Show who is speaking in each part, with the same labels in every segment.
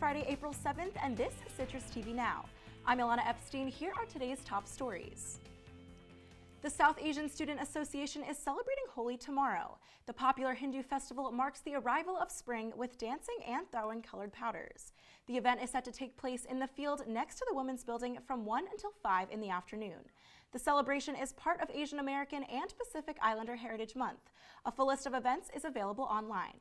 Speaker 1: Friday, April 7th, and this is Citrus TV Now. I'm Ilana Epstein. Here are today's top stories. The South Asian Student Association is celebrating Holi tomorrow. The popular Hindu festival marks the arrival of spring with dancing and throwing colored powders. The event is set to take place in the field next to the Women's Building from 1 until 5 in the afternoon. The celebration is part of Asian American and Pacific Islander Heritage Month. A full list of events is available online.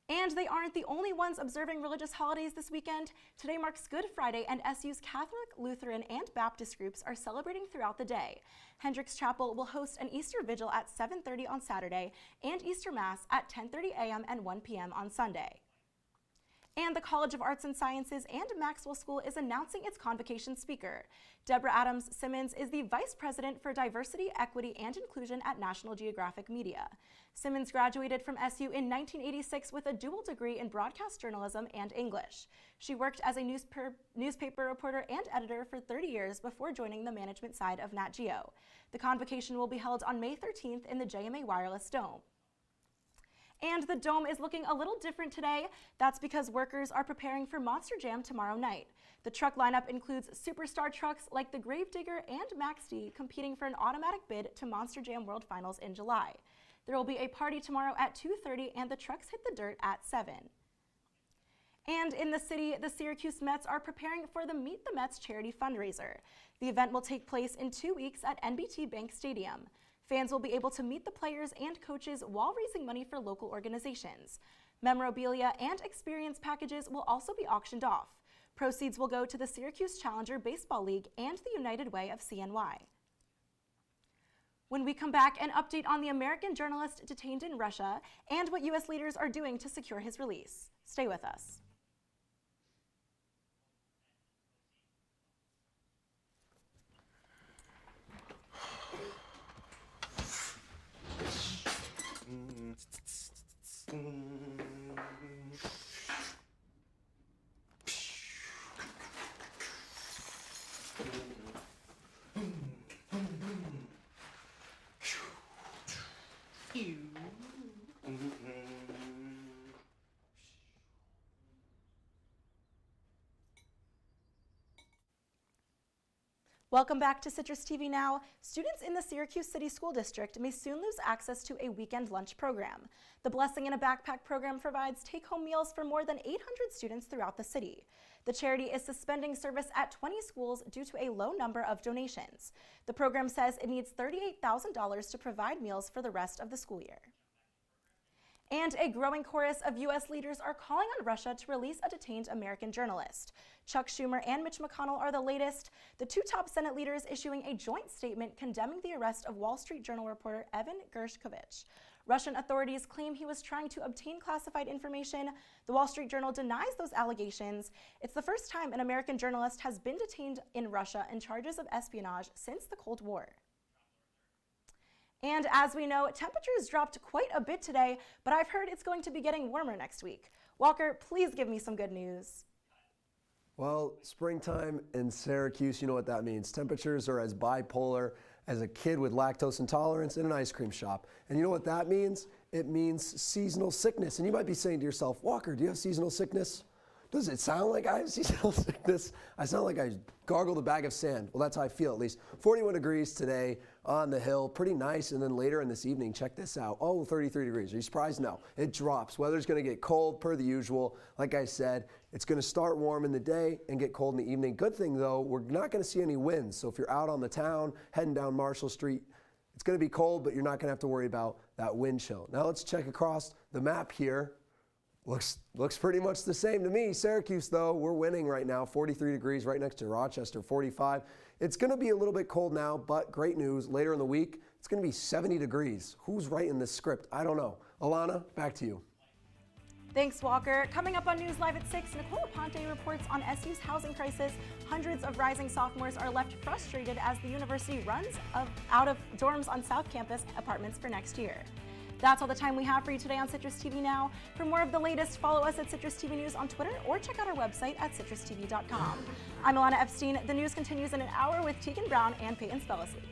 Speaker 1: And they aren't the only ones observing religious holidays this weekend. Today marks Good Friday, and SU's Catholic, Lutheran, and Baptist groups are celebrating throughout the day. Hendricks Chapel will host an Easter Vigil at 7:30 on Saturday and Easter Mass at 10:30 a.m. and 1 p.m. on Sunday. And the College of Arts and Sciences and Maxwell School is announcing its convocation speaker. Deborah Adams Simmons is the Vice President for Diversity, Equity, and Inclusion at National Geographic Media. Simmons graduated from SU in 1986 with a dual degree in broadcast journalism and English. She worked as a newspaper reporter and editor for 30 years before joining the management side of Nat Geo. The convocation will be held on May 13th in the JMA Wireless Dome. And the Dome is looking a little different today. That's because workers are preparing for Monster Jam tomorrow night. The truck lineup includes superstar trucks like the Gravedigger and Max D competing for an automatic bid to Monster Jam World Finals in July. There will be a party tomorrow at 2:30 and the trucks hit the dirt at 7. And in the city, the Syracuse Mets are preparing for the Meet the Mets charity fundraiser. The event will take place in 2 weeks at NBT Bank Stadium. Fans will be able to meet the players and coaches while raising money for local organizations. Memorabilia and experience packages will also be auctioned off. Proceeds will go to the Syracuse Challenger Baseball League and the United Way of CNY. When we come back, an update on the American journalist detained in Russia and what U.S. leaders are doing to secure his release. Stay with us. Welcome back to Citrus TV Now. Students in the Syracuse City School District may soon lose access to a weekend lunch program. The Blessing in a Backpack program provides take-home meals for more than 800 students throughout the city. The charity is suspending service at 20 schools due to a low number of donations. The program says it needs $38,000 to provide meals for the rest of the school year. And a growing chorus of U.S. leaders are calling on Russia to release a detained American journalist. Chuck Schumer and Mitch McConnell are the latest, the two top Senate leaders issuing a joint statement condemning the arrest of Wall Street Journal reporter Evan Gershkovich. Russian authorities claim he was trying to obtain classified information. The Wall Street Journal denies those allegations. It's the first time an American journalist has been detained in Russia in charges of espionage since the Cold War. And as we know, temperatures dropped quite a bit today, but I've heard it's going to be getting warmer next week. Walker, please give me some good news.
Speaker 2: Well, springtime in Syracuse, you know what that means. Temperatures are as bipolar as a kid with lactose intolerance in an ice cream shop. And you know what that means? It means seasonal sickness. And you might be saying to yourself, Walker, do you have seasonal sickness? Does it sound like I have seasonal sickness? I sound like I gargled a bag of sand. Well, that's how I feel at least. 41 degrees today on the hill, pretty nice. And then later in this evening, check this out. Oh, 33 degrees. Are you surprised? No, it drops. Weather's going to get cold per the usual. Like I said, it's going to start warm in the day and get cold in the evening. Good thing though, we're not going to see any winds. So if you're out on the town, heading down Marshall Street, it's going to be cold, but you're not going to have to worry about that wind chill. Now let's check across the map here. Looks pretty much the same to me. Syracuse, though, we're winning right now. 43 degrees right next to Rochester, 45. It's going to be a little bit cold now, but great news. Later in the week, it's going to be 70 degrees. Who's writing this script? I don't know. Ilana, back to you.
Speaker 1: Thanks, Walker. Coming up on News Live at 6, Nicole Aponte reports on SU's housing crisis. Hundreds of rising sophomores are left frustrated as the university runs out of dorms on South Campus apartments for next year. That's all the time we have for you today on Citrus TV Now. For more of the latest, follow us at Citrus TV News on Twitter or check out our website at citrustv.com. I'm Ilana Epstein. The news continues in an hour with Tegan Brown and Peyton Spellisley.